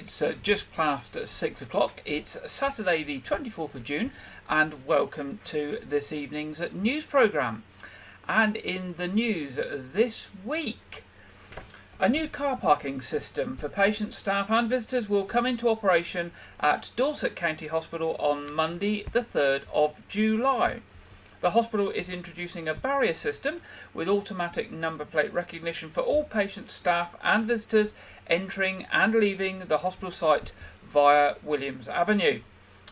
It's just past 6 o'clock. It's Saturday the 24th of June, and welcome to this evening's news programme. And in the news this week, a new car parking system for patients, staff and visitors will come into operation at Dorset County Hospital on Monday the 3rd of July. The hospital is introducing a barrier system with automatic number plate recognition for all patients, staff and visitors entering and leaving the hospital site via Williams Avenue.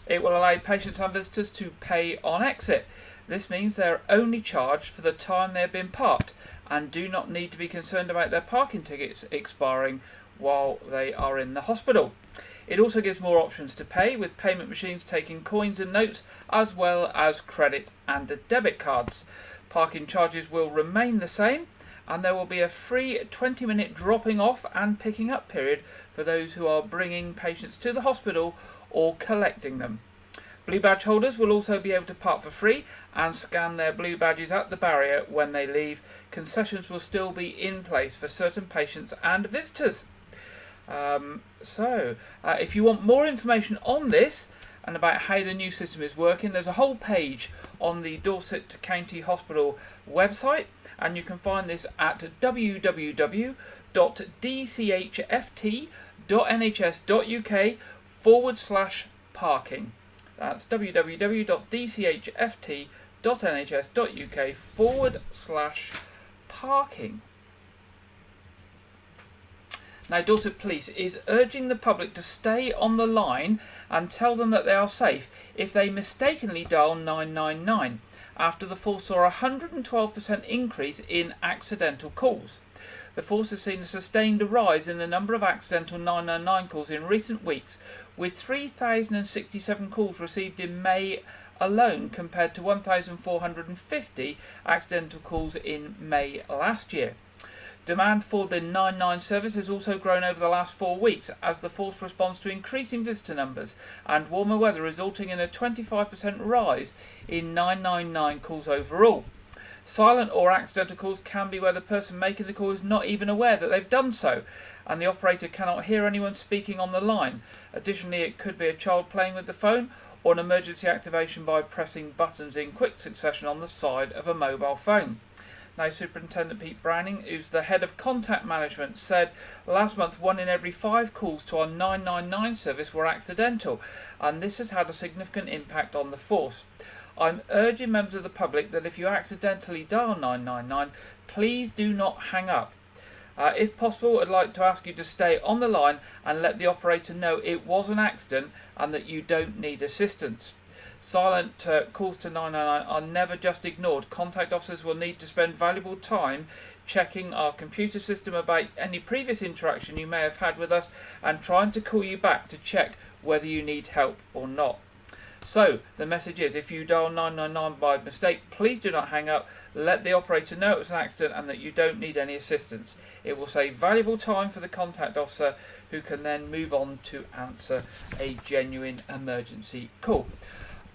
It will allow patients and visitors to pay on exit. This means they are only charged for the time they have been parked and do not need to be concerned about their parking tickets expiring while they are in the hospital. It also gives more options to pay, with payment machines taking coins and notes as well as credit and debit cards. Parking charges will remain the same, and there will be a free 20-minute dropping off and picking up period for those who are bringing patients to the hospital or collecting them. Blue badge holders will also be able to park for free and scan their blue badges at the barrier when they leave. Concessions will still be in place for certain patients and visitors. If you want more information on this and about how the new system is working, there's a whole page on the Dorset County Hospital website, and you can find this at www.dchft.nhs.uk/parking. That's www.dchft.nhs.uk/parking. Now, Dorset Police is urging the public to stay on the line and tell them that they are safe if they mistakenly dial 999 after the force saw a 112% increase in accidental calls. The force has seen a sustained rise in the number of accidental 999 calls in recent weeks, with 3,067 calls received in May alone compared to 1,450 accidental calls in May last year. Demand for the 99 service has also grown over the last 4 weeks as the force responds to increasing visitor numbers and warmer weather, resulting in a 25% rise in 999 calls overall. Silent or accidental calls can be where the person making the call is not even aware that they've done so, and the operator cannot hear anyone speaking on the line. Additionally, it could be a child playing with the phone or an emergency activation by pressing buttons in quick succession on the side of a mobile phone. Now, Superintendent Pete Browning, who's the head of contact management, said last month 1 in every 5 calls to our 999 service were accidental, and this has had a significant impact on the force. I'm urging members of the public that if you accidentally dial 999, please do not hang up. If possible, I'd like to ask you to stay on the line and let the operator know it was an accident and that you don't need assistance. Silent calls to 999 are never just ignored. Contact officers will need to spend valuable time checking our computer system about any previous interaction you may have had with us and trying to call you back to check whether you need help or not. So, the message is, if you dial 999 by mistake, please do not hang up. Let the operator know it was an accident and that you don't need any assistance. It will save valuable time for the contact officer, who can then move on to answer a genuine emergency call.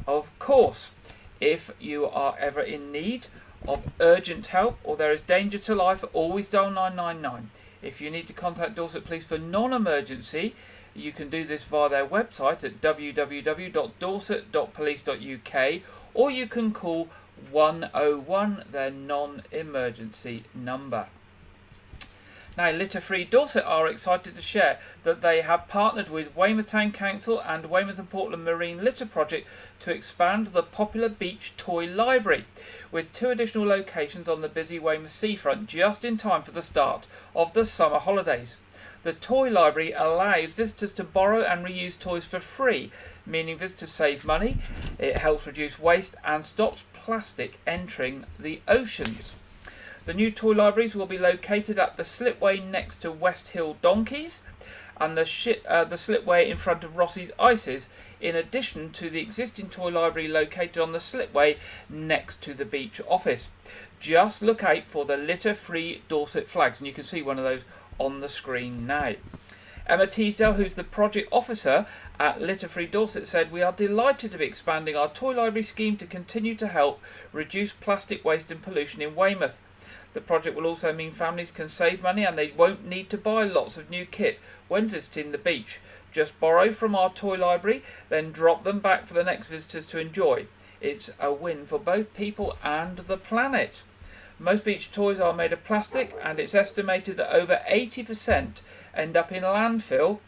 Of course, if you are ever in need of urgent help or there is danger to life, always dial 999. If you need to contact Dorset Police for non-emergency, you can do this via their website at www.dorset.police.uk, or you can call 101, their non-emergency number. Now, Litter Free Dorset are excited to share that they have partnered with Weymouth Town Council and Weymouth and Portland Marine Litter Project to expand the popular beach toy library, with 2 additional locations on the busy Weymouth seafront just in time for the start of the summer holidays. The toy library allows visitors to borrow and reuse toys for free, meaning visitors save money, it helps reduce waste and stops plastic entering the oceans. The new toy libraries will be located at the slipway next to West Hill Donkeys and the slipway in front of Rossi's Ices, in addition to the existing toy library located on the slipway next to the beach office. Just look out for the Litter Free Dorset flags, and you can see one of those on the screen now. Emma Teasdale, who's the project officer at Litter Free Dorset, said, "We are delighted to be expanding our toy library scheme to continue to help reduce plastic waste and pollution in Weymouth. The project will also mean families can save money and they won't need to buy lots of new kit when visiting the beach. Just borrow from our toy library, then drop them back for the next visitors to enjoy. It's a win for both people and the planet. Most beach toys are made of plastic, and it's estimated that over 80% end up in landfill,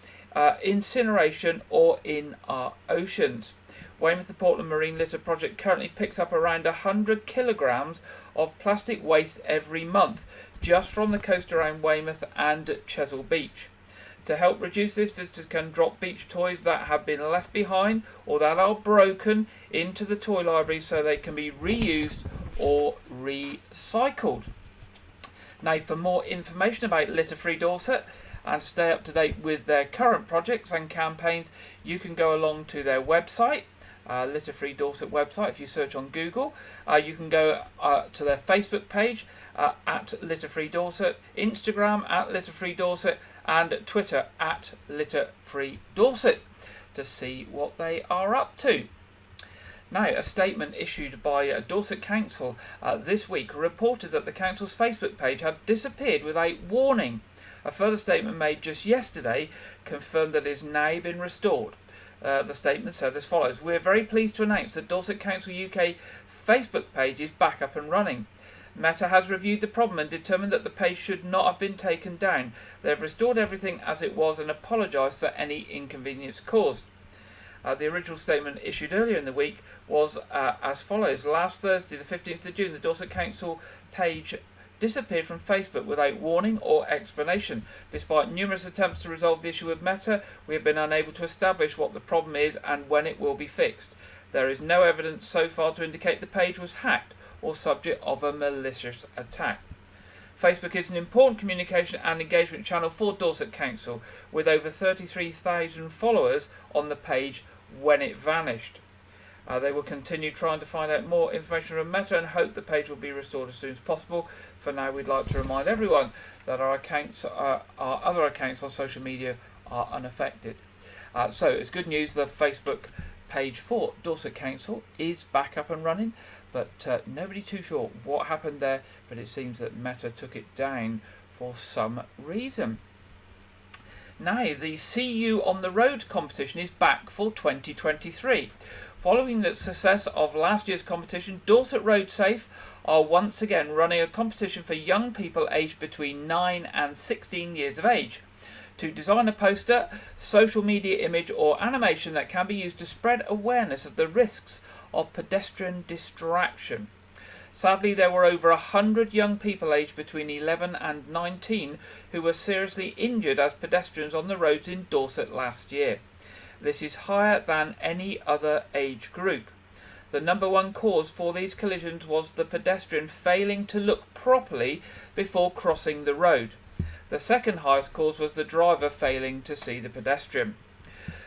incineration, or in our oceans. Weymouth, the Portland Marine Litter Project, currently picks up around 100 kilograms of plastic waste every month, just from the coast around Weymouth and Chesil Beach. To help reduce this, visitors can drop beach toys that have been left behind or that are broken into the toy library so they can be reused or recycled. Now, for more information about Litter Free Dorset and to stay up to date with their current projects and campaigns, you can go along to their website, Litter Free Dorset website. If you search on Google, you can go to their Facebook page at Litter Free Dorset, Instagram at Litter Free Dorset, and Twitter at Litter Free Dorset to see what they are up to. Now, a statement issued by Dorset Council this week reported that the council's Facebook page had disappeared without warning. A further statement made just yesterday confirmed that it has now been restored. The statement said as follows: "We're very pleased to announce that Dorset Council UK Facebook page is back up and running. Meta has reviewed the problem and determined that the page should not have been taken down. They have restored everything as it was and apologised for any inconvenience caused." The original statement issued earlier in the week was as follows: "Last Thursday, the 15th of June, the Dorset Council page disappeared from Facebook without warning or explanation. Despite numerous attempts to resolve the issue with Meta, we have been unable to establish what the problem is and when it will be fixed. There is no evidence so far to indicate the page was hacked or subject of a malicious attack." Facebook is an important communication and engagement channel for Dorset Council, with over 33,000 followers on the page when it vanished. They will continue trying to find out more information from Meta and hope the page will be restored as soon as possible. For now, we'd like to remind everyone that our other accounts on social media are unaffected. So it's good news the Facebook page for Dorset Council is back up and running, but nobody too sure what happened there, but it seems that Meta took it down for some reason. Now, the See You on the Road competition is back for 2023. Following the success of last year's competition, Dorset Road Safe are once again running a competition for young people aged between 9 and 16 years of age to design a poster, social media image or animation that can be used to spread awareness of the risks of pedestrian distraction. Sadly, there were over 100 young people aged between 11 and 19 who were seriously injured as pedestrians on the roads in Dorset last year. This is higher than any other age group. The number one cause for these collisions was the pedestrian failing to look properly before crossing the road. The second highest cause was the driver failing to see the pedestrian.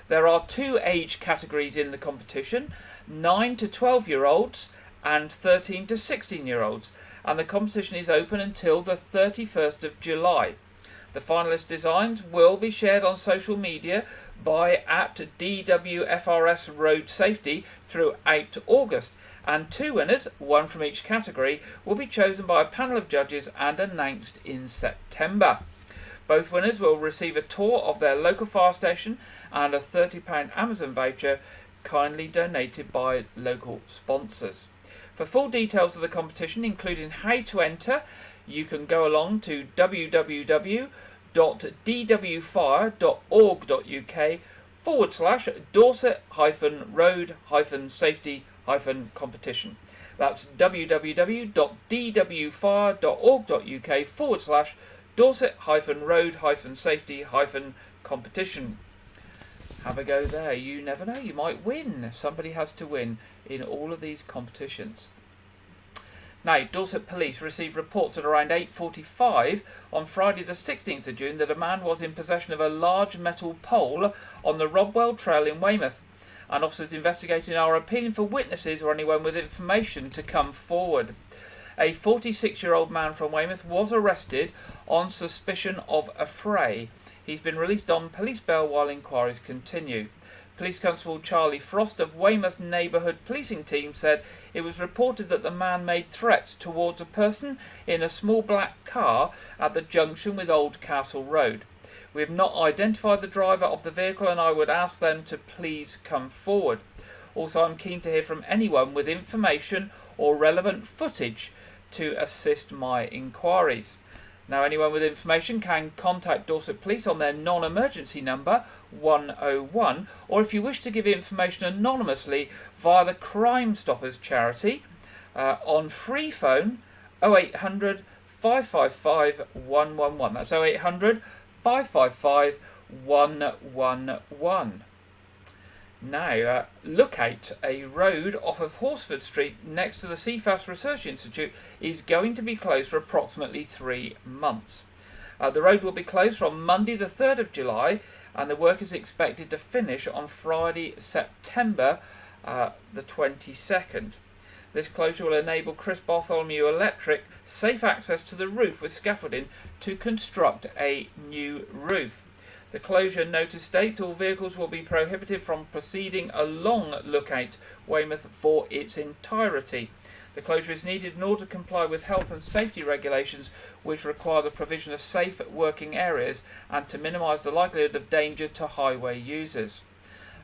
There are two age categories in the competition: 9 to 12-year-olds and 13 to 16-year-olds, and the competition is open until the 31st of July. The finalist designs will be shared on social media by @DWFRS Road Safety throughout August, and two winners, one from each category, will be chosen by a panel of judges and announced in September. Both winners will receive a tour of their local fire station and a £30 Amazon voucher kindly donated by local sponsors. For full details of the competition, including how to enter, you can go along to www.dwfire.org.uk/Dorset-road-safety-competition. That's www.dwfire.org.uk/Dorset-road-safety-competition. Have a go there. You never know, you might win. Somebody has to win in all of these competitions. Now, Dorset Police received reports at around 8:45 on Friday the 16th of June that a man was in possession of a large metal pole on the Rodwell Trail in Weymouth, and officers investigating are appealing for witnesses or anyone with information to come forward. A 46-year-old man from Weymouth was arrested on suspicion of a fray. He's been released on police bail while inquiries continue. Police Constable Charlie Frost of Weymouth Neighbourhood Policing Team said it was reported that the man made threats towards a person in a small black car at the junction with Old Castle Road. We have not identified the driver of the vehicle and I would ask them to please come forward. Also, I'm keen to hear from anyone with information or relevant footage to assist my inquiries. Now, anyone with information can contact Dorset Police on their non-emergency number 101, or if you wish to give information anonymously via the Crime Stoppers charity on free phone 0800 555 111. That's 0800 555 111. Now, Lookout, a road off of Horsford Street next to the CFAS Research Institute, is going to be closed for approximately 3 months. The road will be closed from Monday the 3rd of July and the work is expected to finish on Friday, September the 22nd. This closure will enable Chris Bartholomew Electric safe access to the roof with scaffolding to construct a new roof. The closure notice states all vehicles will be prohibited from proceeding along Lookout Weymouth for its entirety. The closure is needed in order to comply with health and safety regulations which require the provision of safe working areas and to minimise the likelihood of danger to highway users.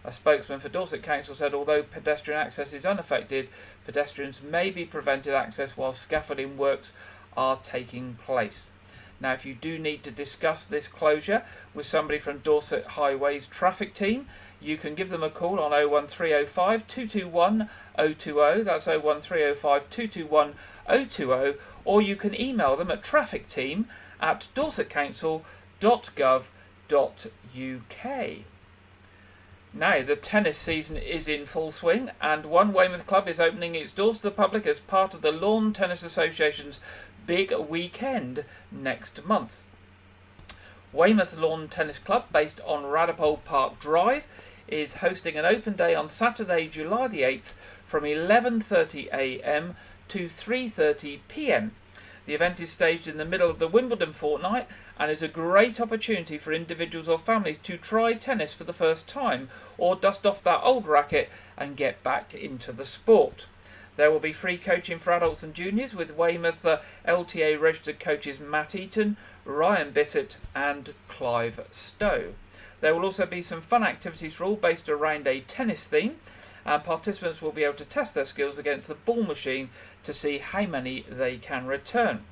A spokesman for Dorset Council said although pedestrian access is unaffected, pedestrians may be prevented access while scaffolding works are taking place. Now, if you do need to discuss this closure with somebody from Dorset Highways traffic team, you can give them a call on 01305 221 020, that's 01305 221 020, or you can email them at trafficteam@dorsetcouncil.gov.uk. Now, the tennis season is in full swing and one Weymouth club is opening its doors to the public as part of the Lawn Tennis Association's big weekend next month. Weymouth Lawn Tennis Club, based on Radipole Park Drive, is hosting an open day on Saturday, July the 8th from 11:30 a.m. to 3:30 p.m. The event is staged in the middle of the Wimbledon fortnight and is a great opportunity for individuals or families to try tennis for the first time or dust off that old racket and get back into the sport. There will be free coaching for adults and juniors with Weymouth LTA registered coaches Matt Eaton, Ryan Bissett and Clive Stowe. There will also be some fun activities for all based around a tennis theme, and participants will be able to test their skills against the ball machine to see how many they can return.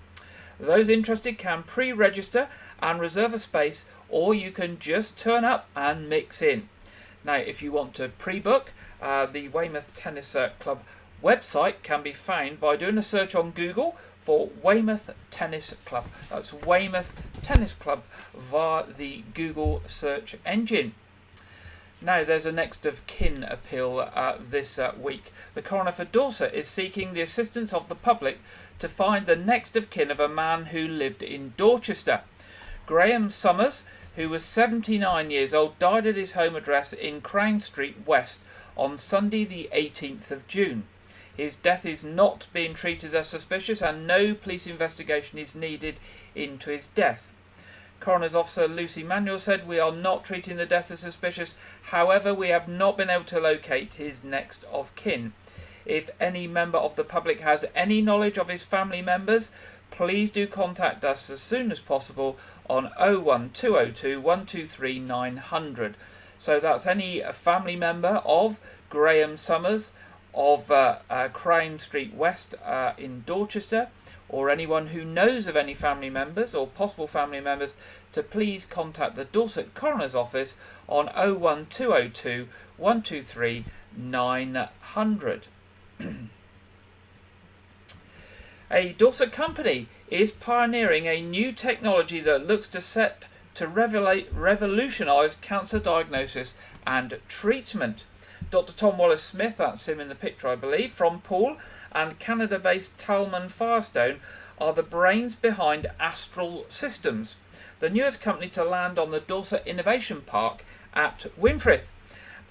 Those interested can pre-register and reserve a space, or you can just turn up and mix in. Now, if you want to pre-book, the Weymouth Tennis Club website can be found by doing a search on Google for Weymouth Tennis Club. That's Weymouth Tennis Club via the Google search engine. Now, there's a next of kin appeal this week. The coroner for Dorset is seeking the assistance of the public to find the next of kin of a man who lived in Dorchester. Graham Summers, who was 79 years old, died at his home address in Crown Street West on Sunday the 18th of June. His death is not being treated as suspicious and no police investigation is needed into his death. Coroner's Officer Lucy Manuel said, "We are not treating the death as suspicious. However, we have not been able to locate his next of kin. If any member of the public has any knowledge of his family members, please do contact us as soon as possible on 01202 123 900. So that's any family member of Graham Summers of Crown Street West in Dorchester, or anyone who knows of any family members or possible family members, to please contact the Dorset Coroner's Office on 01202 123 900. A Dorset company is pioneering a new technology that looks to revolutionise cancer diagnosis and treatment. Dr. Tom Wallace-Smith, that's him in the picture I believe, from Poole, and Canada-based Talman Firestone are the brains behind Astral Systems, the newest company to land on the Dorset Innovation Park at Winfrith.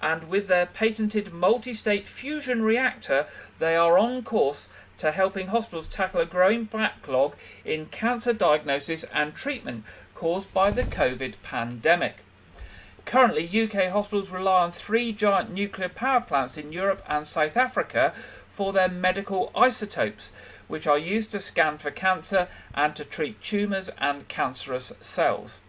And with their patented multi-state fusion reactor, they are on course to helping hospitals tackle a growing backlog in cancer diagnosis and treatment caused by the COVID pandemic. Currently, UK hospitals rely on 3 giant nuclear power plants in Europe and South Africa for their medical isotopes, which are used to scan for cancer and to treat tumours and cancerous cells.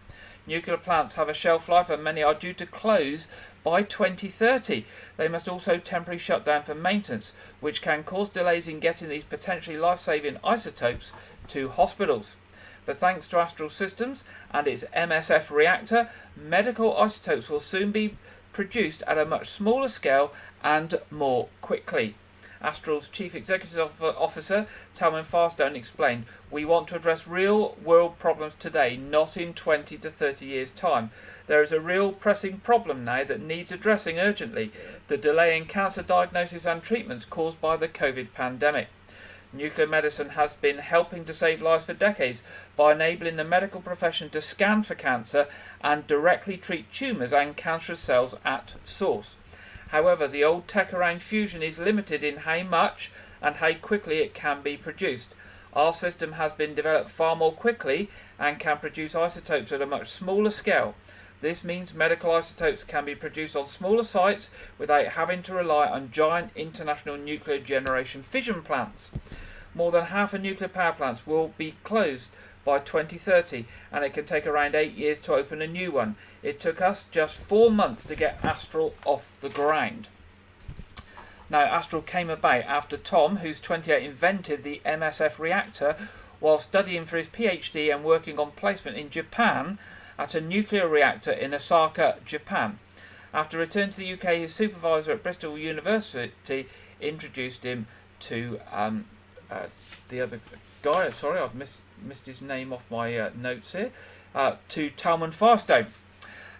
Nuclear plants have a shelf life and many are due to close by 2030. They must also temporarily shut down for maintenance, which can cause delays in getting these potentially life-saving isotopes to hospitals. But thanks to Astral Systems and its MSF reactor, medical isotopes will soon be produced at a much smaller scale and more quickly. Astral's Chief Executive Officer, Talman Farstone, explained, "We want to address real-world problems today, not in 20 to 30 years' time. There is a real pressing problem now that needs addressing urgently, the delay in cancer diagnosis and treatments caused by the COVID pandemic. Nuclear medicine has been helping to save lives for decades by enabling the medical profession to scan for cancer and directly treat tumours and cancerous cells at source. However, the old tech around fusion is limited in how much and how quickly it can be produced. Our system has been developed far more quickly and can produce isotopes at a much smaller scale. This means medical isotopes can be produced on smaller sites without having to rely on giant international nuclear generation fission plants. More than half of nuclear power plants will be closed by 2030, and it can take around 8 years to open a new one. It took us just 4 months to get Astral off the ground." Now, Astral came about after Tom, who's 28, invented the MSF reactor while studying for his PhD and working on placement in Japan at a nuclear reactor in Osaka, Japan. After returning to the UK, his supervisor at Bristol University introduced him to the other guy. Sorry, I've missed his name off my notes here. To Talman Farstone.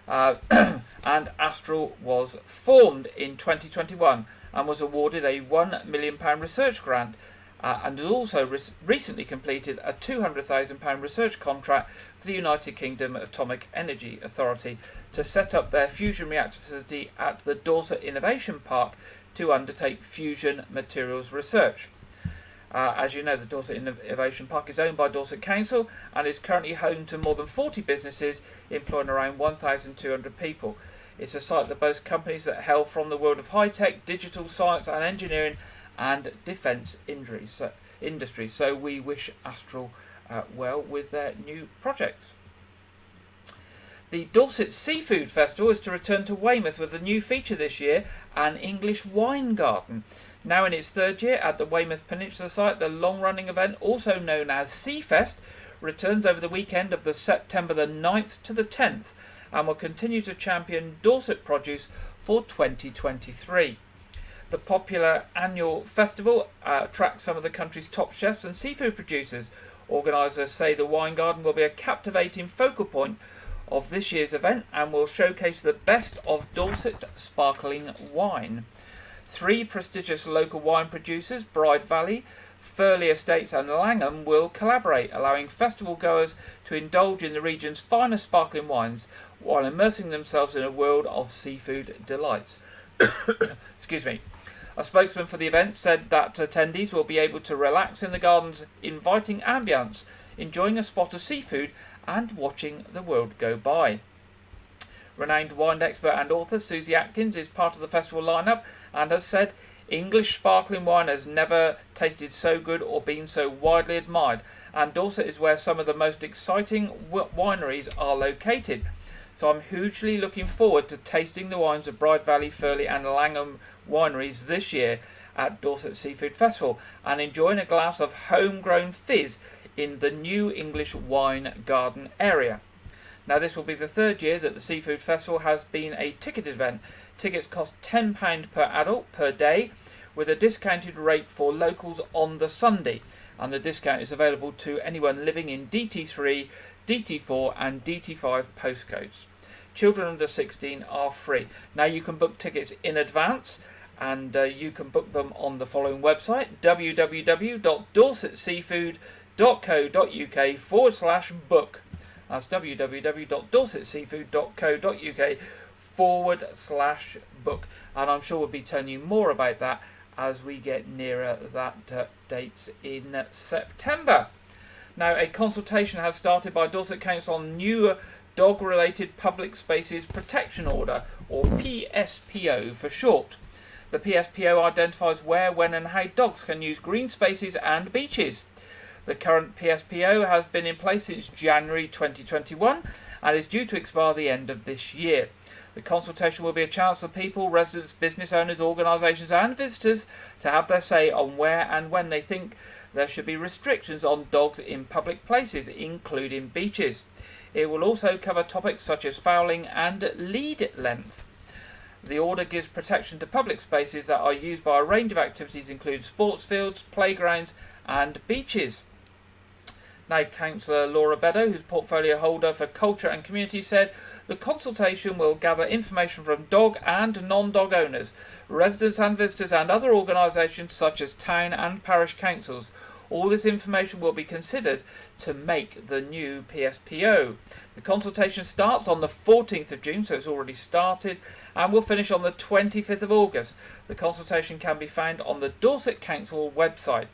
And Astral was formed in 2021 and was awarded a £1 million research grant, and has also recently completed a £200,000 research contract for the United Kingdom Atomic Energy Authority to set up their fusion reactor facility at the Dorset Innovation Park to undertake fusion materials research. As you know, the Dorset Innovation Park is owned by Dorset Council and is currently home to more than 40 businesses employing around 1,200 people. It's a site that boasts companies that hail from the world of high-tech, digital science and engineering and defence industry. So we wish Astral well with their new projects. The Dorset Seafood Festival is to return to Weymouth with a new feature this year, an English wine garden. Now in its third year at the Weymouth Peninsula site, the long-running event, also known as Seafest, returns over the weekend of the September the 9th to the 10th and will continue to champion Dorset produce for 2023. The popular annual festival attracts some of the country's top chefs and seafood producers. Organisers say the wine garden will be a captivating focal point of this year's event and will showcase the best of Dorset sparkling wine. 3 prestigious local wine producers, Bride Valley, Furley Estates and Langham, will collaborate, allowing festival goers to indulge in the region's finest sparkling wines while immersing themselves in a world of seafood delights. Excuse me. A spokesman for the event said that attendees will be able to relax in the garden's inviting ambience, enjoying a spot of seafood and watching the world go by. Renowned wine expert and author Susie Atkins is part of the festival lineup and has said, "English sparkling wine has never tasted so good or been so widely admired, and Dorset is where some of the most exciting wineries are located. So I'm hugely looking forward to tasting the wines of Bride Valley, Furley and Langham wineries this year at Dorset Seafood Festival and enjoying a glass of homegrown fizz in the new English wine garden area." Now, this will be the third year that the Seafood Festival has been a ticketed event. Tickets cost £10 per adult per day, with a discounted rate for locals on the Sunday, and the discount is available to anyone living in DT3, DT4 and DT5 postcodes. Children under 16 are free. Now, you can book tickets in advance, and you can book them on the following website, www.dorsetseafood.co.uk/book. That's www.dorsetseafood.co.uk/book. And I'm sure we'll be telling you more about that as we get nearer that dates in September. Now, a consultation has started by Dorset Council on new dog-related public spaces protection order, or PSPO for short. The PSPO identifies where, when and how dogs can use green spaces and beaches. The current PSPO has been in place since January 2021 and is due to expire the end of this year. The consultation will be a chance for people, residents, business owners, organisations and visitors to have their say on where and when they think there should be restrictions on dogs in public places, including beaches. It will also cover topics such as fouling and lead length. The order gives protection to public spaces that are used by a range of activities, including sports fields, playgrounds and beaches. Now, Councillor Laura Beddoe, who's portfolio holder for Culture and Community, said the consultation will gather information from dog and non-dog owners, residents and visitors and other organisations such as town and parish councils. All this information will be considered to make the new PSPO. The consultation starts on the 14th of June, so it's already started, and will finish on the 25th of August. The consultation can be found on the Dorset Council website.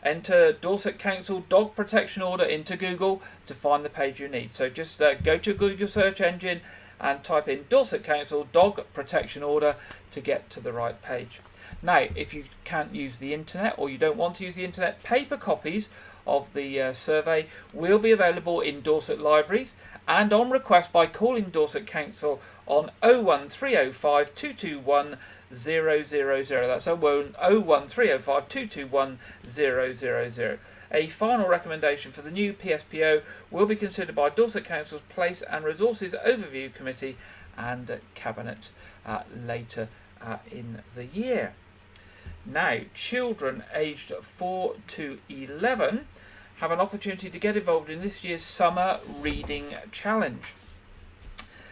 Enter Dorset Council Dog Protection Order into Google to find the page you need. So just go to Google search engine and type in Dorset Council Dog Protection Order to get to the right page. Now, if you can't use the internet or you don't want to use the internet, paper copies of the survey will be available in Dorset libraries and on request by calling Dorset Council on 01305 221 000. That's 01305 221 000. A final recommendation for the new PSPO will be considered by Dorset Council's Place and Resources Overview Committee and Cabinet later in the year. Now, children aged 4 to 11 have an opportunity to get involved in this year's Summer Reading Challenge.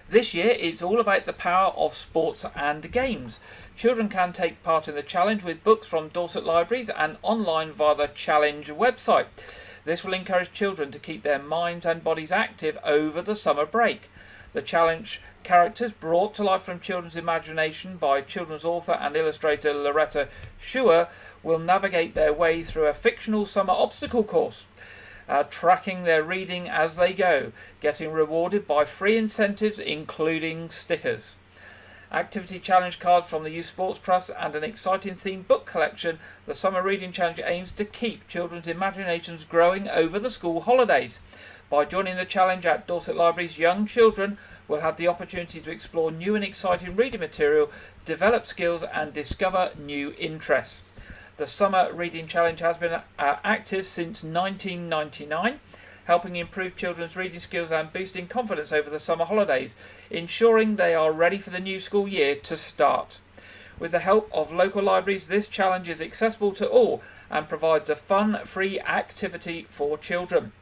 This year, it's all about the power of sports and games. Children can take part in the challenge with books from Dorset libraries and online via the challenge website. This will encourage children to keep their minds and bodies active over the summer break. The challenge characters brought to life from children's imagination by children's author and illustrator Loretta Schuer will navigate their way through a fictional summer obstacle course, tracking their reading as they go, getting rewarded by free incentives including stickers. Activity challenge cards from the Youth Sports Trust and an exciting themed book collection, the Summer Reading Challenge aims to keep children's imaginations growing over the school holidays. By joining the challenge at Dorset Libraries, young children will have the opportunity to explore new and exciting reading material, develop skills and discover new interests. The Summer Reading Challenge has been active since 1999, helping improve children's reading skills and boosting confidence over the summer holidays, ensuring they are ready for the new school year to start. With the help of local libraries, this challenge is accessible to all and provides a fun, free activity for children.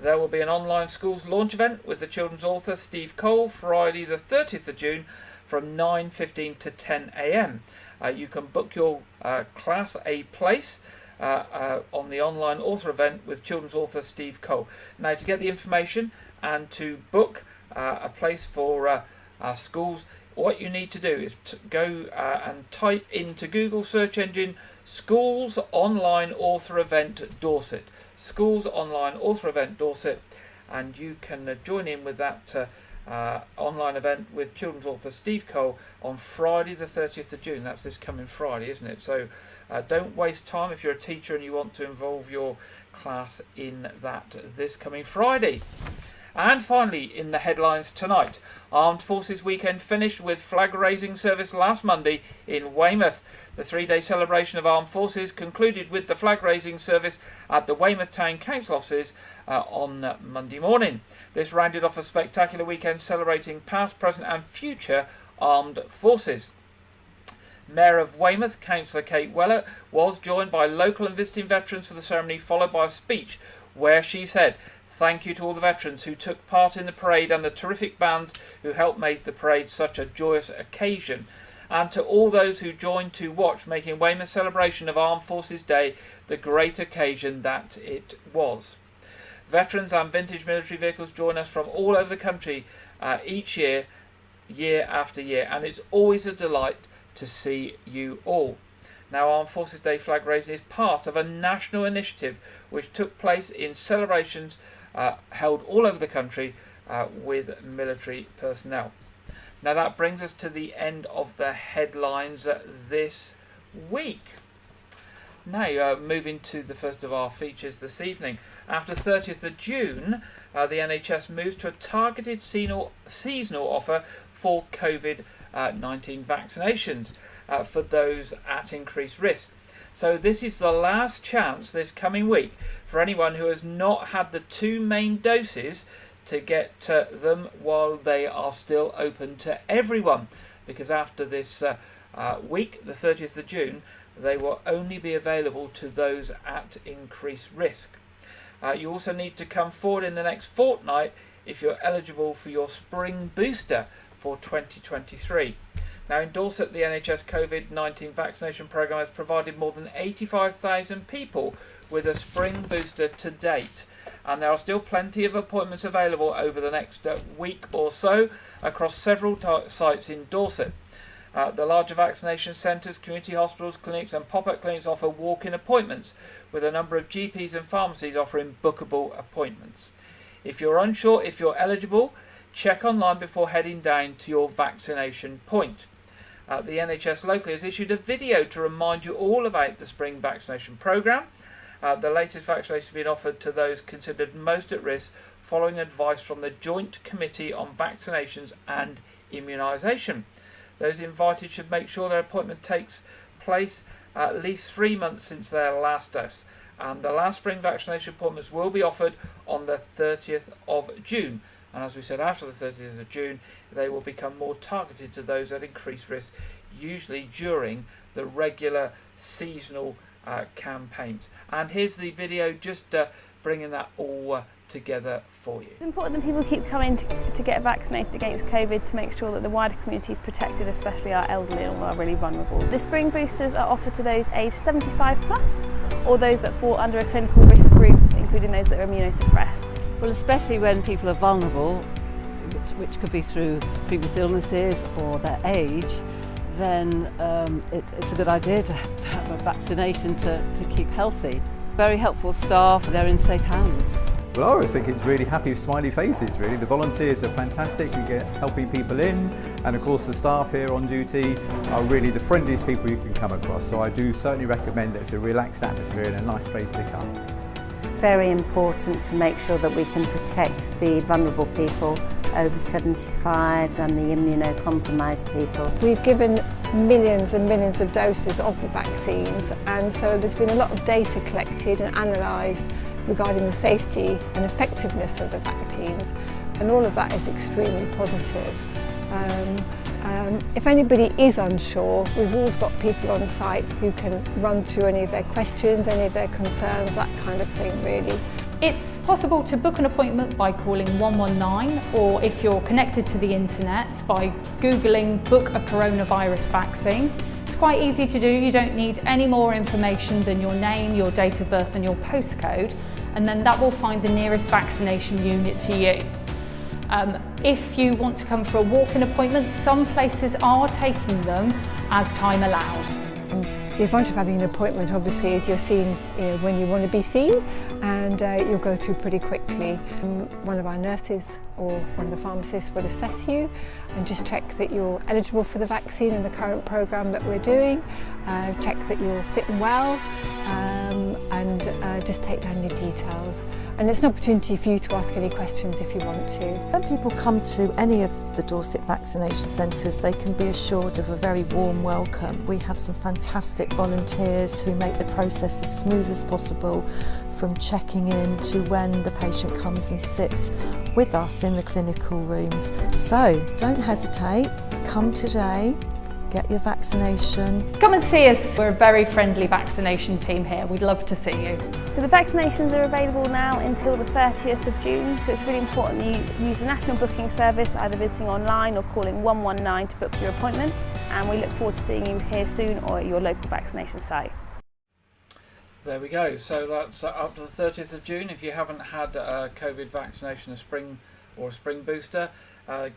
There will be an online schools launch event with the children's author Steve Cole Friday the 30th of June from 9:15 to 10 a.m. You can book your Class A place on the online author event with children's author Steve Cole. Now, to get the information and to book a place for schools, what you need to do is to go and type into Google search engine Schools Online Author Event Dorset. Schools Online Author Event Dorset, and you can join in with that online event with children's author Steve Cole on Friday the 30th of June. That's this coming Friday, isn't it? So don't waste time if you're a teacher and you want to involve your class in that this coming Friday. And finally, in the headlines tonight, Armed Forces Weekend finished with flag raising service last Monday in Weymouth. The 3-day celebration of Armed Forces concluded with the flag raising service at the Weymouth Town Council offices on Monday morning. This rounded off a spectacular weekend celebrating past, present and future armed forces. Mayor of Weymouth, Councillor Kate Weller, was joined by local and visiting veterans for the ceremony, followed by a speech where she said, "Thank you to all the veterans who took part in the parade and the terrific bands who helped make the parade such a joyous occasion. And to all those who joined to watch, making Weymouth's celebration of Armed Forces Day the great occasion that it was." Veterans and vintage military vehicles join us from all over the country each year, year after year, and it's always a delight to see you all. Now, Armed Forces Day flag raising is part of a national initiative which took place in celebrations held all over the country with military personnel. Now that brings us to the end of the headlines this week. Now, moving to the first of our features this evening. After 30th of June, the NHS moves to a targeted seasonal offer for COVID-19 vaccinations for those at increased risk. So this is the last chance this coming week for anyone who has not had the 2 main doses to get them while they are still open to everyone, because after this week, the 30th of June, they will only be available to those at increased risk. You also need to come forward in the next fortnight if you're eligible for your spring booster for 2023. Now, in Dorset, the NHS COVID-19 vaccination programme has provided more than 85,000 people with a spring booster to date. And there are still plenty of appointments available over the next week or so across several sites in Dorset. The larger vaccination centres, community hospitals, clinics and pop-up clinics offer walk-in appointments, with a number of GPs and pharmacies offering bookable appointments. If you're unsure if you're eligible, check online before heading down to your vaccination point. The NHS locally has issued a video to remind you all about the spring vaccination programme. The latest vaccination has been offered to those considered most at risk following advice from the Joint Committee on Vaccinations and Immunisation. Those invited should make sure their appointment takes place at least 3 months since their last dose. And the last spring vaccination appointments will be offered on the 30th of June. And as we said, after the 30th of June, they will become more targeted to those at increased risk, usually during the regular seasonal campaigns. And here's the video just bringing that all together for you. It's important that people keep coming to get vaccinated against COVID to make sure that the wider community is protected, especially our elderly and our really vulnerable. The spring boosters are offered to those aged 75 plus or those that fall under a clinical risk group, including those that are immunosuppressed. Well, especially when people are vulnerable, which could be through previous illnesses or their age, then it's a good idea to have a vaccination to keep healthy. Very helpful staff, they're in safe hands. Well, I always think it's really happy smiley faces, really. The volunteers are fantastic, we get helping people in, and of course the staff here on duty are really the friendliest people you can come across. So I do certainly recommend that it's a relaxed atmosphere and a nice place to come. Very important to make sure that we can protect the vulnerable people over 75s and the immunocompromised people. We've given millions and millions of doses of the vaccines, and so there's been a lot of data collected and analysed regarding the safety and effectiveness of the vaccines, and all of that is extremely positive. If anybody is unsure, we've always got people on site who can run through any of their questions, any of their concerns, that kind of thing really. It's possible to book an appointment by calling 119, or if you're connected to the internet, by Googling book a coronavirus vaccine. It's quite easy to do, you don't need any more information than your name, your date of birth and your postcode, and then that will find the nearest vaccination unit to you. If you want to come for a walk-in appointment, some places are taking them as time allows. The advantage of having an appointment obviously is you're seen when you want to be seen, and you'll go through pretty quickly. One of our nurses or one of the pharmacists will assess you and just check that you're eligible for the vaccine in the current programme that we're doing, check that you're fit and well, and just take down your details. And it's an opportunity for you to ask any questions if you want to. When people come to any of the Dorset vaccination centres, they can be assured of a very warm welcome. We have some fantastic volunteers who make the process as smooth as possible, from checking in to when the patient comes and sits with us in the clinical rooms. So don't hesitate, come today, get your vaccination. Come and see us. We're a very friendly vaccination team here. We'd love to see you. So the vaccinations are available now until the 30th of June, so it's really important that you use the national booking service, either visiting online or calling 119 to book your appointment, and we look forward to seeing you here soon or at your local vaccination site. There we go. So that's up to the 30th of June. If you haven't had a COVID vaccination, a spring booster,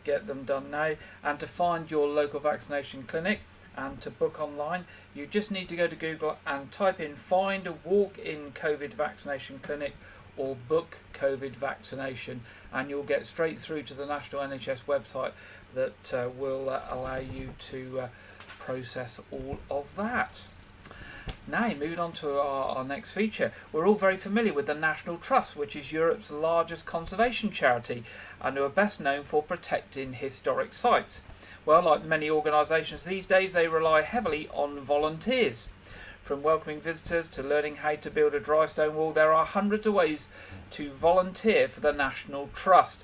get them done now. And to find your local vaccination clinic and to book online, you just need to go to Google and type in "find a walk-in COVID vaccination clinic" or "book COVID vaccination," and you'll get straight through to the National NHS website that will allow you to process all of that. Now, moving on to our next feature, we're all very familiar with the National Trust, which is Europe's largest conservation charity and who are best known for protecting historic sites. Well, like many organisations these days, they rely heavily on volunteers. From welcoming visitors to learning how to build a dry stone wall, there are hundreds of ways to volunteer for the National Trust.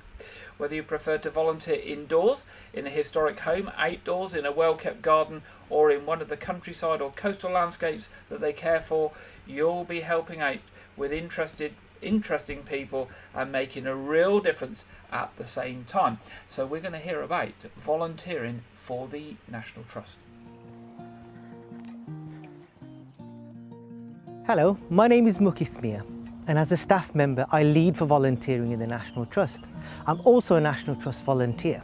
Whether you prefer to volunteer indoors, in a historic home, outdoors, in a well-kept garden, or in one of the countryside or coastal landscapes that they care for, you'll be helping out with interesting people and making a real difference at the same time. So we're going to hear about volunteering for the National Trust. Hello, my name is Mukith Mia, and as a staff member I lead for volunteering in the National Trust. I'm also a National Trust volunteer,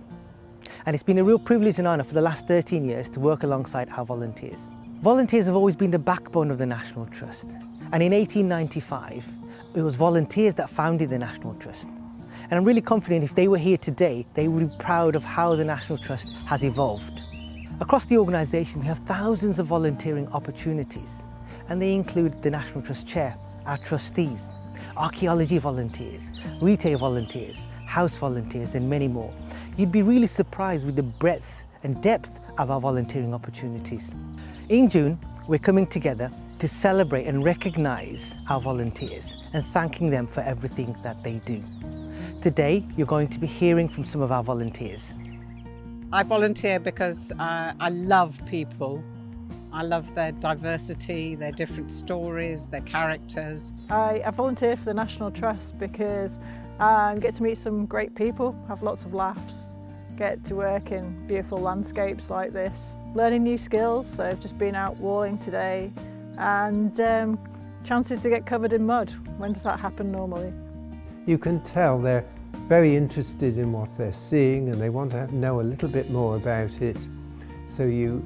and it's been a real privilege and honour for the last 13 years to work alongside our volunteers. Volunteers have always been the backbone of the National Trust, and in 1895 it was volunteers that founded the National Trust. And I'm really confident if they were here today, they would be proud of how the National Trust has evolved. Across the organisation we have thousands of volunteering opportunities, and they include the National Trust Chair, our trustees, archaeology volunteers, retail volunteers, house volunteers and many more. You'd be really surprised with the breadth and depth of our volunteering opportunities. In June, we're coming together to celebrate and recognise our volunteers and thanking them for everything that they do. Today, you're going to be hearing from some of our volunteers. I volunteer because I love people. I love their diversity, their different stories, their characters. I volunteer for the National Trust because I get to meet some great people, have lots of laughs, get to work in beautiful landscapes like this, learning new skills, so I've just been out walling today, and chances to get covered in mud. When does that happen normally? You can tell they're very interested in what they're seeing and they want to know a little bit more about it, so you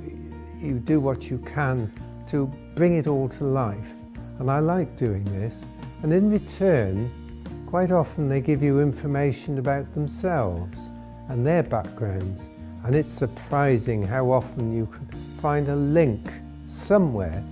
do what you can to bring it all to life. And I like doing this, and in return quite often they give you information about themselves and their backgrounds, and it's surprising how often you can find a link somewhere.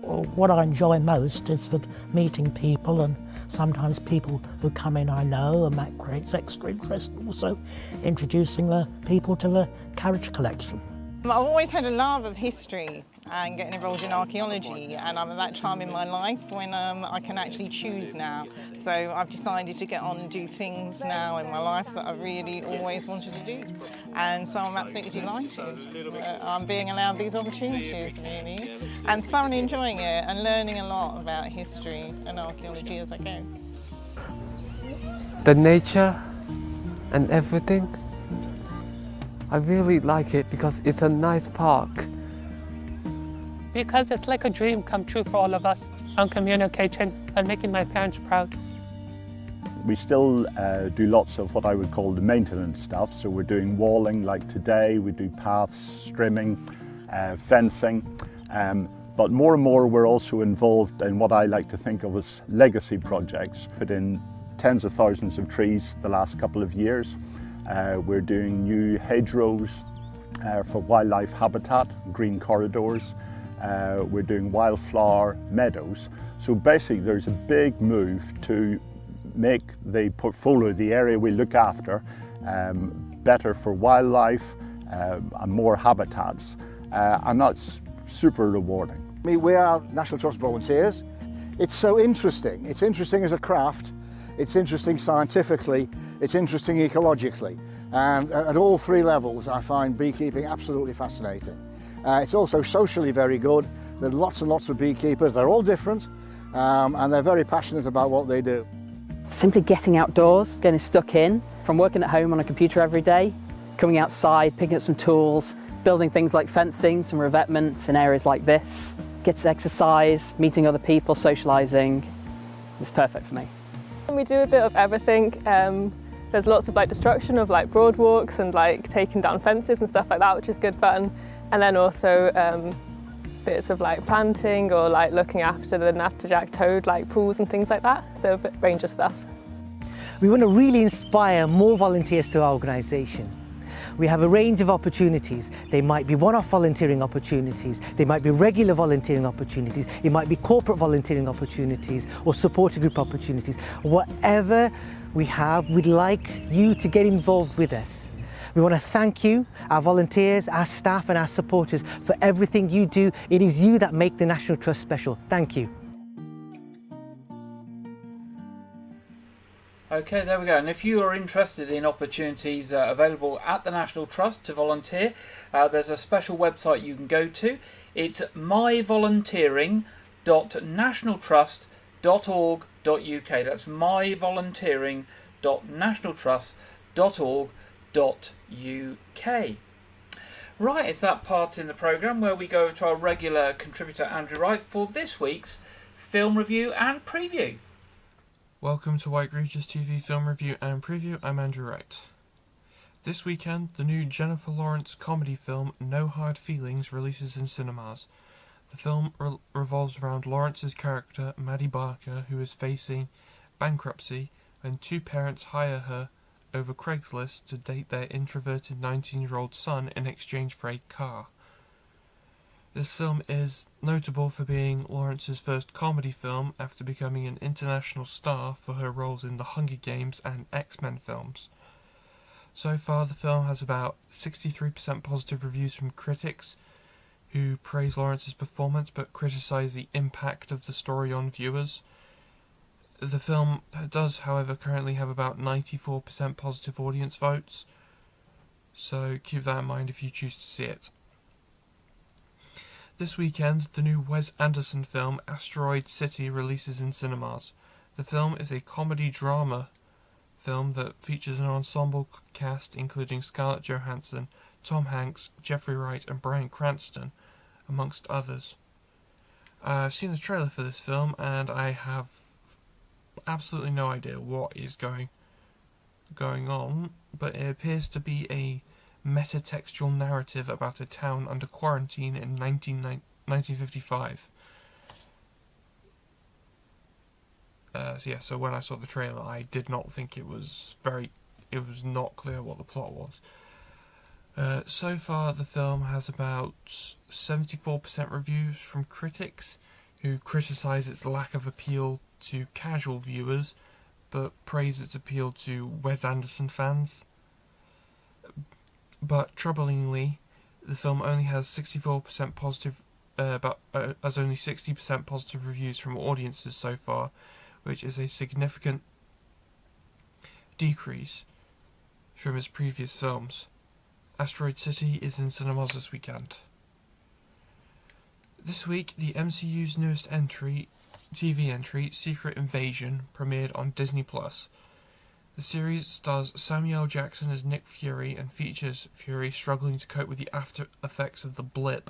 What I enjoy most is that meeting people, and sometimes people who come in I know, and that creates extra interest, and also introducing the people to the carriage collection. I've always had a love of history and getting involved in archaeology, and I'm at that time in my life when I can actually choose now. So I've decided to get on and do things now in my life that I really always wanted to do. And so I'm absolutely delighted. I'm being allowed these opportunities really, and thoroughly enjoying it and learning a lot about history and archaeology as I go. The nature and everything. I really like it because it's a nice park. Because it's like a dream come true for all of us. I'm communicating and making my parents proud. We still do lots of what I would call the maintenance stuff. So we're doing walling like today, we do paths, strimming, fencing. But more and more we're also involved in what I like to think of as legacy projects. Put in tens of thousands of trees the last couple of years. We're doing new hedgerows for wildlife habitat, green corridors. We're doing wildflower meadows. So basically there's a big move to make the portfolio, the area we look after, better for wildlife and more habitats. And that's super rewarding. We are National Trust volunteers. It's so interesting. It's interesting as a craft. It's interesting scientifically, it's interesting ecologically, and at all three levels I find beekeeping absolutely fascinating. It's also socially very good. There are lots and lots of beekeepers, they're all different, and they're very passionate about what they do. Simply getting outdoors, getting stuck in, from working at home on a computer every day, coming outside, picking up some tools, building things like fencing, some revetment in areas like this, get to exercise, meeting other people, socialising. It's perfect for me. We do a bit of everything. There's lots of destruction of broad walks and taking down fences and stuff like that, which is good fun. And then also bits of planting or looking after the natterjack toad pools and things like that. So a range of stuff. We want to really inspire more volunteers to our organisation. We have a range of opportunities. They might be one-off volunteering opportunities, they might be regular volunteering opportunities, it might be corporate volunteering opportunities or supporter group opportunities. Whatever we have, we'd like you to get involved with us. We want to thank you, our volunteers, our staff and our supporters for everything you do. It is you that make the National Trust special. Thank you. Okay, there we go. And if you are interested in opportunities available at the National Trust to volunteer, there's a special website you can go to. It's myvolunteering.nationaltrust.org.uk. That's myvolunteering.nationaltrust.org.uk. Right, it's that part in the programme where we go to our regular contributor Andrew Wright for this week's film review and preview. Welcome to Wyke Regis TV Film Review and Preview. I'm Andrew Wright. This weekend, the new Jennifer Lawrence comedy film No Hard Feelings releases in cinemas. The film revolves around Lawrence's character, Maddie Barker, who is facing bankruptcy when two parents hire her over Craigslist to date their introverted 19-year-old son in exchange for a car. This film is notable for being Lawrence's first comedy film after becoming an international star for her roles in the Hunger Games and X-Men films. So far, the film has about 63% positive reviews from critics, who praise Lawrence's performance but criticise the impact of the story on viewers. The film does, however, currently have about 94% positive audience votes, so keep that in mind if you choose to see it. This weekend, the new Wes Anderson film Asteroid City releases in cinemas. The film is a comedy-drama film that features an ensemble cast including Scarlett Johansson, Tom Hanks, Jeffrey Wright and Bryan Cranston, amongst others. I've seen the trailer for this film and I have absolutely no idea what is going on, but it appears to be a metatextual narrative about a town under quarantine in 1955. So when I saw the trailer, I did not think it was not clear what the plot was. So far, the film has about 74% reviews from critics, who criticise its lack of appeal to casual viewers, but praise its appeal to Wes Anderson fans. But troublingly, the film only has 64% positive, has only 60% positive reviews from audiences so far, which is a significant decrease from his previous films. Asteroid City is in cinemas this weekend. This week, the MCU's newest TV entry, Secret Invasion, premiered on Disney+. The series stars Samuel L. Jackson as Nick Fury and features Fury struggling to cope with the after effects of the blip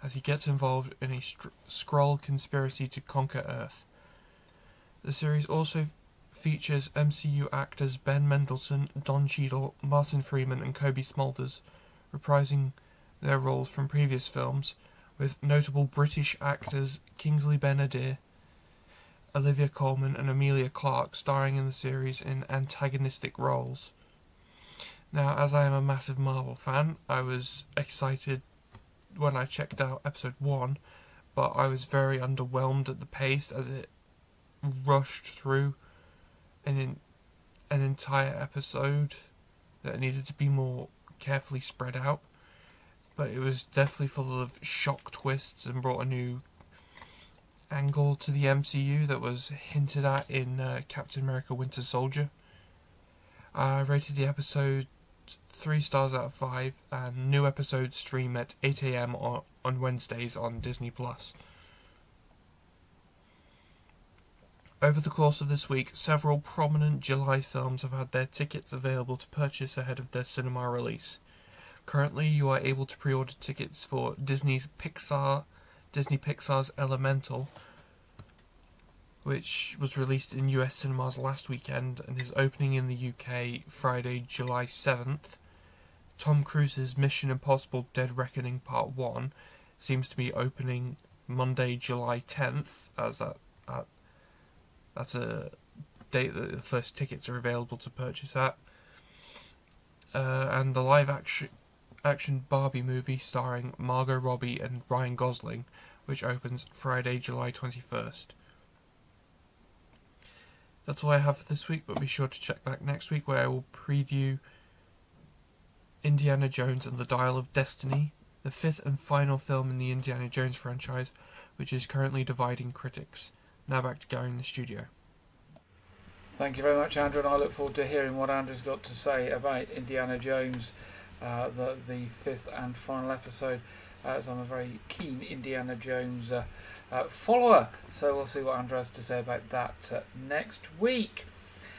as he gets involved in a Skrull conspiracy to conquer Earth. The series also features MCU actors Ben Mendelsohn, Don Cheadle, Martin Freeman and Kobe Smulders, reprising their roles from previous films, with notable British actors Kingsley Ben-Adir, Olivia Colman and Emilia Clarke starring in the series in antagonistic roles. Now, as I am a massive Marvel fan, I was excited when I checked out episode 1, but I was very underwhelmed at the pace as it rushed through an entire episode that needed to be more carefully spread out. But it was definitely full of shock twists and brought a new angle to the MCU that was hinted at in Captain America Winter Soldier. I rated the episode 3 stars out of 5, and new episodes stream at 8 AM on Wednesdays on Disney+. Over the course of this week, several prominent July films have had their tickets available to purchase ahead of their cinema release. Currently, you are able to pre-order tickets for Disney Pixar's Elemental, which was released in US cinemas last weekend and is opening in the UK Friday, July 7th. Tom Cruise's Mission Impossible Dead Reckoning Part 1 seems to be opening Monday, July 10th, as that's a date that the first tickets are available to purchase at. and the live action Barbie movie starring Margot Robbie and Ryan Gosling, which opens Friday, July 21st. That's all I have for this week, but be sure to check back next week where I will preview Indiana Jones and the Dial of Destiny, the 5th and final film in the Indiana Jones franchise, which is currently dividing critics. Now back to Gary in the studio. Thank you very much, Andrew, and I look forward to hearing what Andrew's got to say about Indiana Jones, the 5th and final episode, as I'm a very keen Indiana Jones follower. So we'll see what Andrew has to say about that next week.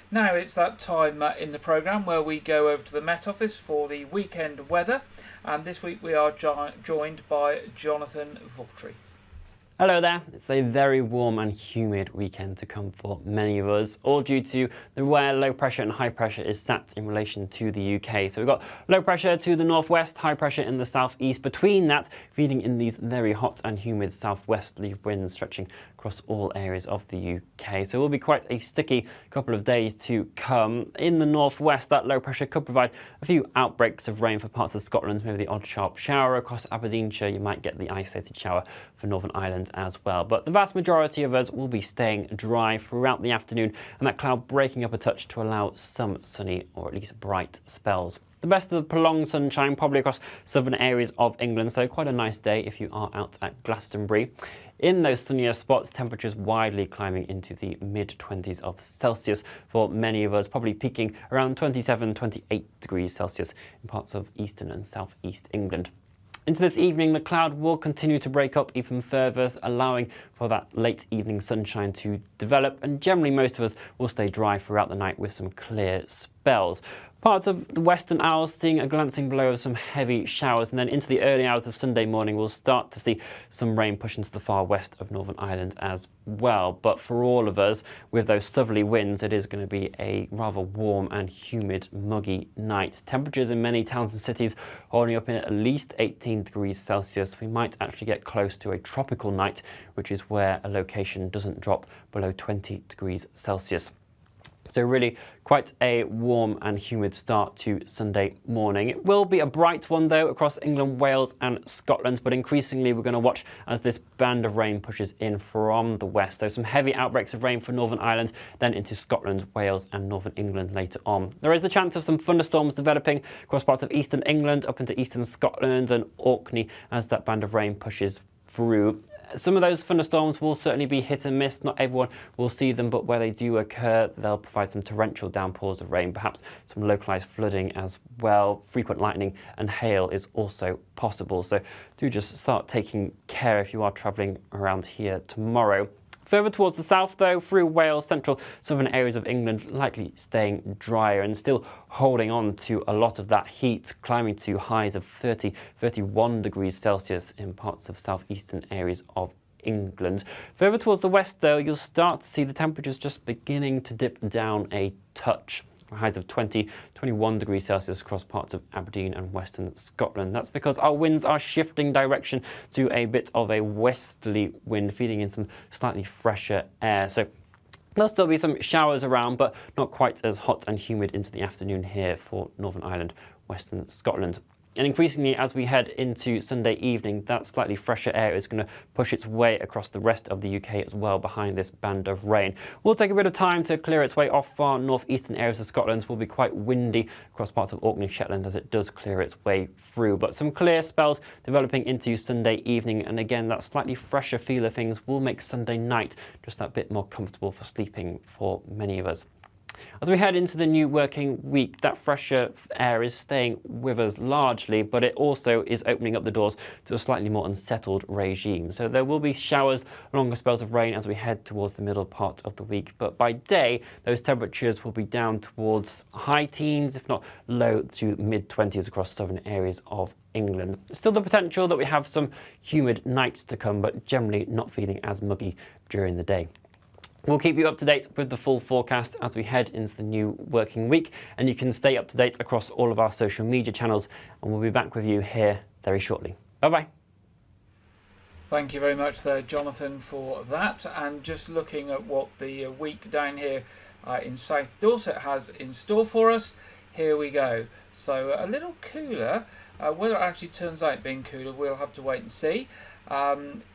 Now it's that time in the programme where we go over to the Met Office for the weekend weather, and this week we are joined by Jonathan Vautry. Hello there. It's a very warm and humid weekend to come for many of us, all due to where low pressure and high pressure is sat in relation to the UK. So we've got low pressure to the northwest, high pressure in the southeast. Between that, feeding in these very hot and humid southwesterly winds stretching across all areas of the UK. So it will be quite a sticky couple of days to come. In the northwest, that low pressure could provide a few outbreaks of rain for parts of Scotland, maybe the odd sharp shower across Aberdeenshire. You might get the isolated shower for Northern Ireland as well. But the vast majority of us will be staying dry throughout the afternoon, and that cloud breaking up a touch to allow some sunny or at least bright spells. The best of the prolonged sunshine probably across southern areas of England, so quite a nice day if you are out at Glastonbury. In those sunnier spots, temperatures widely climbing into the mid-20s of Celsius for many of us, probably peaking around 27, 28 degrees Celsius in parts of eastern and southeast England. Into this evening, the cloud will continue to break up even further, allowing for that late evening sunshine to develop, and generally most of us will stay dry throughout the night with some clear spells. Parts of the Western Isles seeing a glancing blow of some heavy showers, and then into the early hours of Sunday morning we'll start to see some rain push into the far west of Northern Ireland as well. But for all of us, with those southerly winds, it is going to be a rather warm and humid, muggy night. Temperatures in many towns and cities holding up in at least 18 degrees Celsius. We might actually get close to a tropical night, which is where a location doesn't drop below 20 degrees Celsius. So really quite a warm and humid start to Sunday morning. It will be a bright one though across England, Wales and Scotland, but increasingly we're going to watch as this band of rain pushes in from the west. So some heavy outbreaks of rain for Northern Ireland, then into Scotland, Wales and Northern England later on. There is a chance of some thunderstorms developing across parts of eastern England up into eastern Scotland and Orkney as that band of rain pushes through. Some of those thunderstorms will certainly be hit and miss. Not everyone will see them, but where they do occur, they'll provide some torrential downpours of rain, perhaps some localised flooding as well. Frequent lightning and hail is also possible. So do just start taking care if you are travelling around here tomorrow. Further towards the south though, through Wales, central southern areas of England, likely staying drier and still holding on to a lot of that heat, climbing to highs of 30, 31 degrees Celsius in parts of southeastern areas of England. Further towards the west though, you'll start to see the temperatures just beginning to dip down a touch. Highs of 20, 21 degrees Celsius across parts of Aberdeen and western Scotland. That's because our winds are shifting direction to a bit of a westerly wind, feeding in some slightly fresher air. So there'll still be some showers around, but not quite as hot and humid into the afternoon here for Northern Ireland, western Scotland. And increasingly, as we head into Sunday evening, that slightly fresher air is going to push its way across the rest of the UK as well behind this band of rain. Will take a bit of time to clear its way off far northeastern areas of Scotland. Will be quite windy across parts of Orkney, Shetland as it does clear its way through. But some clear spells developing into Sunday evening, and again that slightly fresher feel of things will make Sunday night just that bit more comfortable for sleeping for many of us. As we head into the new working week, that fresher air is staying with us largely, but it also is opening up the doors to a slightly more unsettled regime. So there will be showers, longer spells of rain as we head towards the middle part of the week. But by day, those temperatures will be down towards high teens, if not low to mid-20s across southern areas of England. Still the potential that we have some humid nights to come, but generally not feeling as muggy during the day. We'll keep you up to date with the full forecast as we head into the new working week, and you can stay up to date across all of our social media channels, and we'll be back with you here very shortly. Bye-bye. Thank you very much there, Jonathan, for that. And just looking at what the week down here in South Dorset has in store for us, here we go. So a little cooler. Whether it actually turns out being cooler, we'll have to wait and see.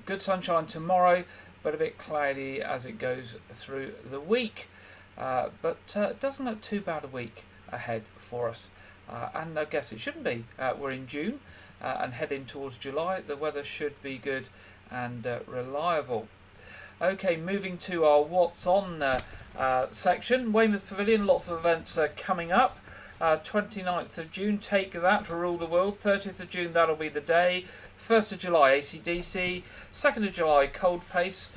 Good sunshine tomorrow, but a bit cloudy as it goes through the week. But it doesn't look too bad a week ahead for us. And I guess it shouldn't be. We're in June and heading towards July. The weather should be good and reliable. Okay, moving to our What's On section. Weymouth Pavilion, lots of events coming up. 29th of June, Take That to Rule the World. 30th of June, that'll be the day. 1st of July, AC/DC. 2nd of July, Cold Place,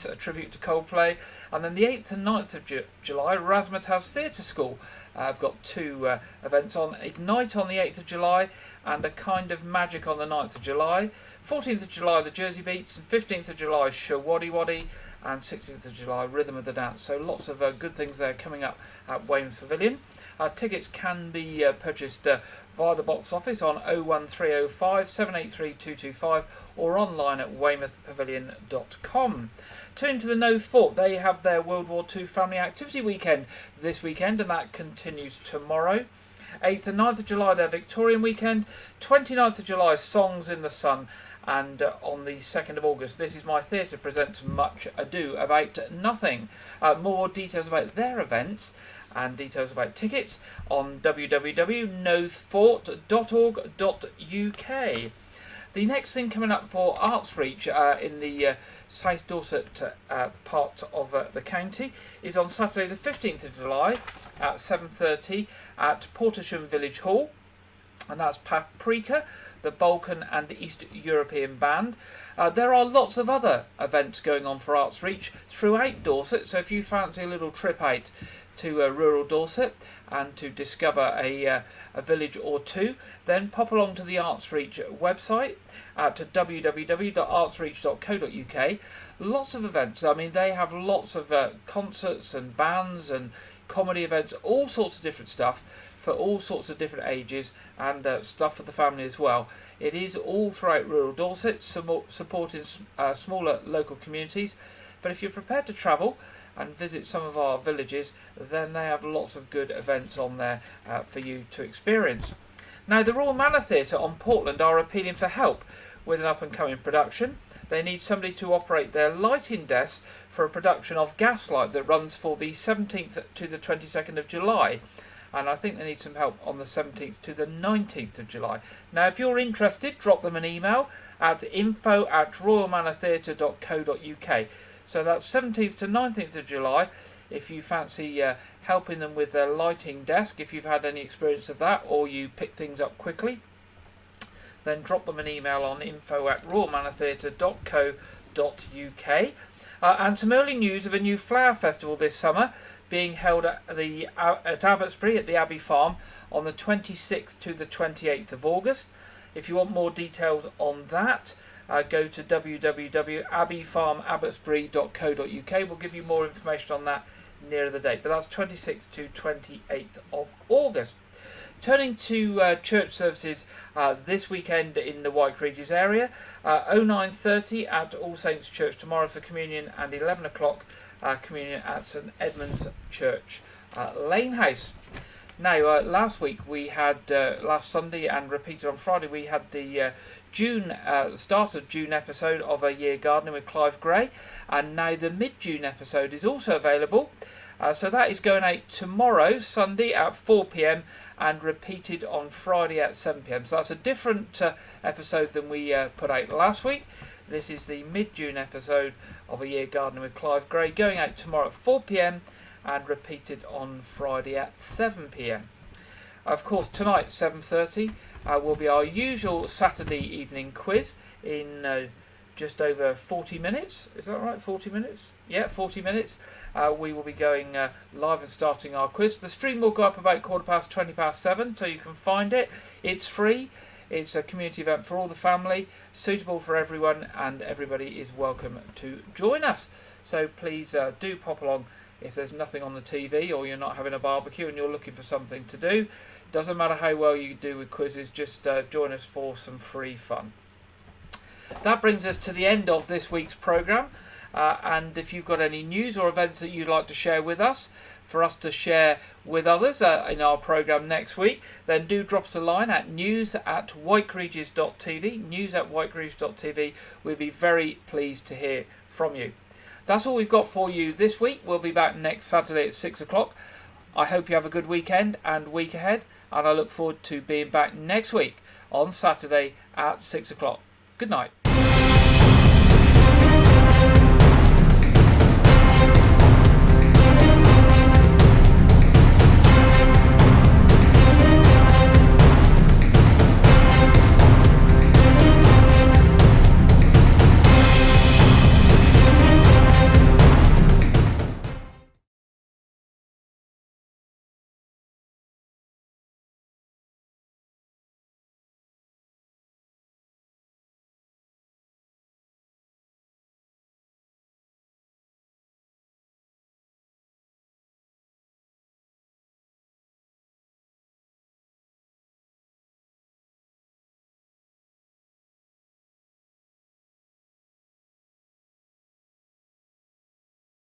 a tribute to Coldplay. And then the 8th and 9th of July, Razzmatazz Theatre School. I've got two events on. Ignite on the 8th of July and A Kind of Magic on the 9th of July. 14th of July, the Jersey Beats. And 15th of July, Shawaddy Waddy. And 16th of July, Rhythm of the Dance. So lots of good things there coming up at Weymouth Pavilion. Tickets can be purchased via the box office on 01305 783 225 or online at weymouthpavilion.com. Turning to the Nose Fort, they have their World War II Family Activity Weekend this weekend, and that continues tomorrow. 8th and 9th of July, their Victorian weekend. 29th of July, Songs in the Sun. And on the 2nd of August, This Is My Theatre presents Much Ado About Nothing. More details about their events and details about tickets on www.nosefort.org.uk. The next thing coming up for Arts Reach in the South Dorset part of the county is on Saturday the 15th of July at 7:30 at Portersham Village Hall. And that's Paprika, the Balkan and East European band. There are lots of other events going on for Arts Reach throughout Dorset, so if you fancy a little trip out to rural Dorset and to discover a village or two, then pop along to the Arts Reach website at www.artsreach.co.uk. Lots of events. I mean, they have lots of concerts and bands and comedy events, all sorts of different stuff for all sorts of different ages and stuff for the family as well. It is all throughout rural Dorset, supporting smaller local communities. But if you're prepared to travel and visit some of our villages, then they have lots of good events on there for you to experience. Now, the Royal Manor Theatre on Portland are appealing for help with an up-and-coming production. They need somebody to operate their lighting desk for a production of Gaslight that runs for the 17th to the 22nd of July. And I think they need some help on the 17th to the 19th of July. Now, if you're interested, drop them an email at info@royalmanortheatre.co.uk. So that's 17th to 19th of July. If you fancy helping them with their lighting desk, if you've had any experience of that or you pick things up quickly, then drop them an email on info@royalmanortheatre.co.uk. And some early news of a new flower festival this summer being held at Abbotsbury at the Abbey Farm on the 26th to the 28th of August. If you want more details on that, go to www.abbeyfarmabbotsbury.co.uk. We'll give you more information on that nearer the date, but that's 26th to 28th of August. Turning to church services this weekend in the Wyke Regis area, 09:30 at All Saints Church tomorrow for communion, and 11 o'clock communion at St Edmund's Church, Lane House. Now, last week we had, last Sunday and repeated on Friday, we had the start of June episode of A Year Gardening with Clive Gray, and now the mid-June episode is also available. So that is going out tomorrow, Sunday at 4 p.m. and repeated on Friday at 7 p.m. So that's a different episode than we put out last week. This is the mid-June episode of A Year Gardening with Clive Gray, going out tomorrow at 4 p.m. and repeated on Friday at 7 p.m. Of course, tonight, 7:30, will be our usual Saturday evening quiz in just over 40 minutes. Is that right? 40 minutes? Yeah, 40 minutes. We will be going live and starting our quiz. The stream will go up about 7:15, so you can find it. It's free. It's a community event for all the family, suitable for everyone, and everybody is welcome to join us. So please do pop along if there's nothing on the TV or you're not having a barbecue and you're looking for something to do. Doesn't matter how well you do with quizzes, just join us for some free fun. That brings us to the end of this week's programme. and if you've got any news or events that you'd like to share with us, for us to share with others in our programme next week, then do drop us a line at news@wykeregis.tv, news@wykeregis.tv. We'd be very pleased to hear from you. That's all we've got for you this week. We'll be back next Saturday at 6 o'clock. I hope you have a good weekend and week ahead, and I look forward to being back next week on Saturday at 6 o'clock. Good night.